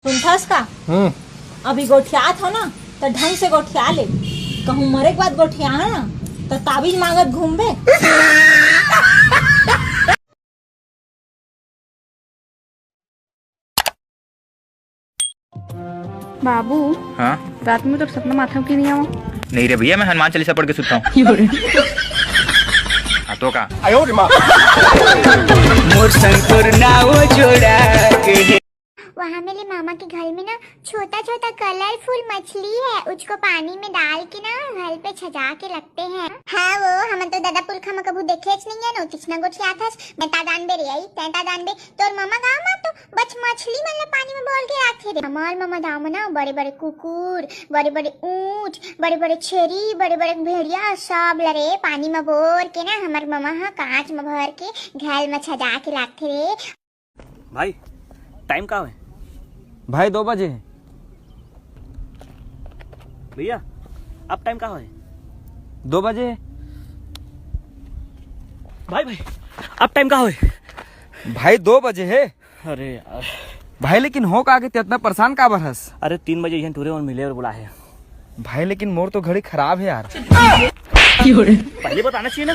सुनथस का अभी गोठियात हो ना तो ढंग से गोठिया ले। कहूँ मरे के बाद गोठिया है ना तो ताबीज मांगत घूमबे। बाबू हाँ रात में तो सपना माथा क्यों नहीं आवा? नहीं रे भैया, मैं हनुमान चालीसा पढ़ के सुनता हूँ। हाँ तो का मोर शंकर नाव जोड़ा के। वहाँ मेरे मामा के घर में ना छोटा छोटा कलरफुल मछली है, उसको पानी में डाल के ना घर पे सजा के रखते हैं। हाँ वो हम तो दादा पुरखा में कभी देखे नहीं है। नो किसना गोठिया था मैं तादान बे रे आई तेंता दान बे तोर मामा गाँव में तो बच मछली मतलब पानी में बोल के रखे रे। हमार मामा गाँव में ना बड़े बड़े कुकुर, बड़े बड़े ऊँट, बड़े बड़े छेरी, बड़े बड़े भेड़िया सब लड़े पानी में बोर के ना हमार मामा हाँ कांच में भर के घर में सजा के रखे रे। भाई टाइम का है? भाई 2 बजे। भैया अब टाइम का है? 2 बजे। भाई भाई अब टाइम का है? भाई 2 बजे है। अरे यार भाई लेकिन हो का आगे इतना परेशान का बरस? अरे 3 बजे यहाँ टूरे और मिले और बुला है। भाई लेकिन मोर तो घड़ी खराब है यार। पहले बताना चाहिए ना।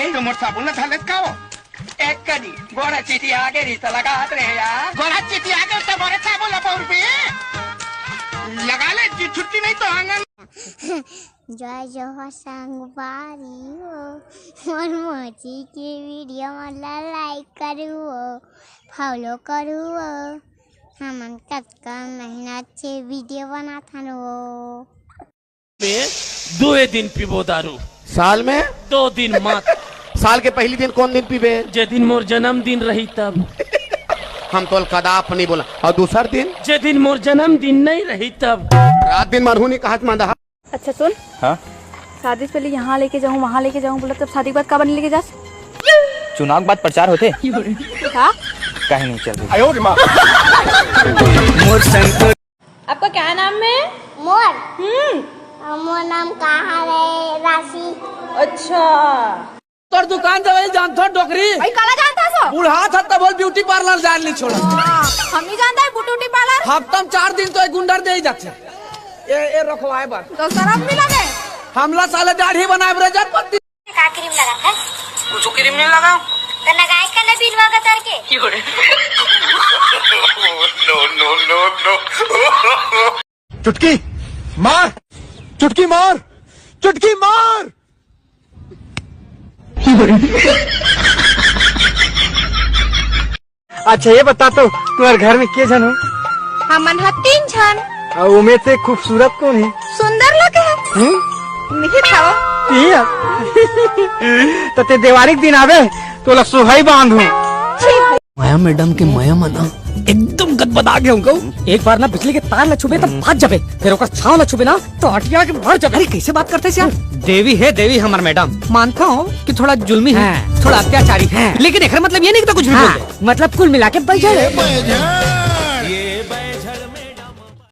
तुम साबुन झालेत का हो? एक कधी गोड़ा चिठी आगे रिश्ता लगा रे यार। गोड़ा चिठी आगे तो गोरे साबुन लगा ले, छुट्टी नहीं तो आंगन। जय जोहर संगवारी हो और मोची की वीडियो मतलब लाइक करू फॉलो करू। हम कतका मेहनत से वीडियो बनाता नो। 2 दिन पीबो दारू, साल में 2 दिन मत। साल के पहली दिन कौन दिन पीबे? जे दिन मोर जन्मदिन रही तब। हम तो कदाप नहीं बोला। और दूसरा दिन? जे दिन मोर जन्मदिन नहीं रही तब। रात दिन मरहूनी कहा मंदा। अच्छा सुन, हाँ शादी से पहले यहाँ लेके जाऊँ वहाँ लेके जाऊँ बोला, तब शादी के बाद का बने लेके जा? चुनाव के बाद प्रचार होते हाँ? कहीं नहीं चल रही। मोर शंकर। आपका क्या नाम है? मोर मोर नाम कहा है राशि। अच्छा तोर दुकान दे जानथो डोकरी भाई काला जानता सो? बुढ़ा था तब ब्यूटी पार्लर जान नहीं छोड़ा। हम नहीं जानता है ब्यूटी पार्लर। हफ्ता 4 दिन तो एक गुंडर दे ही जाते। ये रखवाए बार तो शराब मिला के हमला साले दाढ़ी बनाए ब्रजत पत्ती। का क्रीम लगा था? कुछ क्रीम नहीं लगाओ तो लगाए का ना बिलवा का तर के। चुटकी मार, चुटकी मार, चुटकी मार। अच्छा ये बता तो तुम्हारे घर में के जन हो? हमन हा 3 जन। और उमें से खूबसूरत कौन है? सुंदर लगे है। नहीं खाओ तो ते दिवाली के दिन आवे तो ला सुहाई बांधू। माया मैडम के माया मना एकदम गदबदा गया उनको। एक बार ना बिजली के तार न छुबे तब भाग जाबे, फिर ओकर छाव न छुबे ना तो अटिया के भर जाबे। अरे कैसे बात करते यार? देवी है देवी हमार मैडम। मानता हूँ कि थोड़ा जुल्मी है, थोड़ा अत्याचारी है, लेकिन एक मतलब ये नहीं कि तो कुछ भी बोल दे। मतलब कुल मिला के बैठे